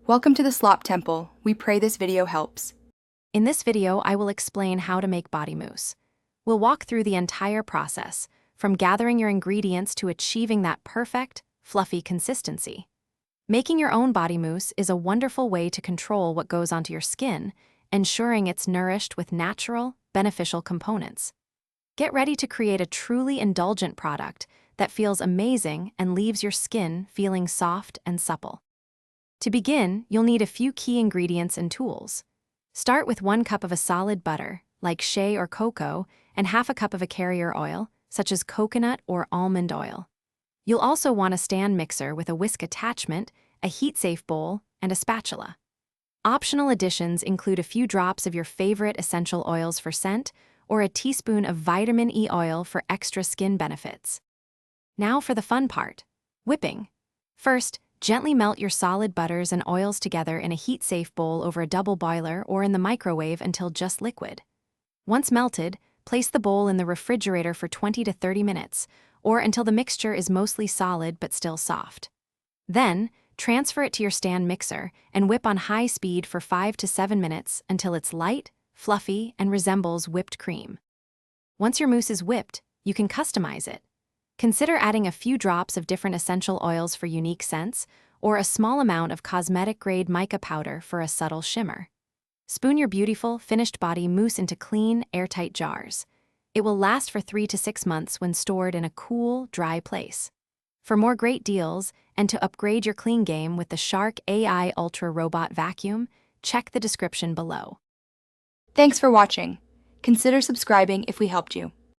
Welcome to the Slop Temple. We pray this video helps. In this video, I will explain how to make body mousse. We'll walk through the entire process, from gathering your ingredients to achieving that perfect, fluffy consistency. Making your own body mousse is a wonderful way to control what goes onto your skin, ensuring it's nourished with natural, beneficial components. Get ready to create a truly indulgent product that feels amazing and leaves your skin feeling soft and supple. To begin, you'll need a few key ingredients and tools. Start with 1 cup of a solid butter, like shea or cocoa, and half a cup of a carrier oil, such as coconut or almond oil. You'll also want a stand mixer with a whisk attachment, a heat-safe bowl, and a spatula. Optional additions include a few drops of your favorite essential oils for scent, or a teaspoon of vitamin E oil for extra skin benefits. Now for the fun part, whipping. First, gently melt your solid butters and oils together in a heat-safe bowl over a double boiler or in the microwave until just liquid. Once melted, place the bowl in the refrigerator for 20 to 30 minutes, or until the mixture is mostly solid but still soft. Then, transfer it to your stand mixer and whip on high speed for 5 to 7 minutes until it's light, fluffy, and resembles whipped cream. Once your mousse is whipped, you can customize it. Consider adding a few drops of different essential oils for unique scents, or a small amount of cosmetic-grade mica powder for a subtle shimmer. Spoon your beautiful, finished body mousse into clean, airtight jars. It will last for 3 to 6 months when stored in a cool, dry place. For more great deals, and to upgrade your clean game with the Shark AI Ultra Robot Vacuum, check the description below. Thanks for watching. Consider subscribing if we helped you.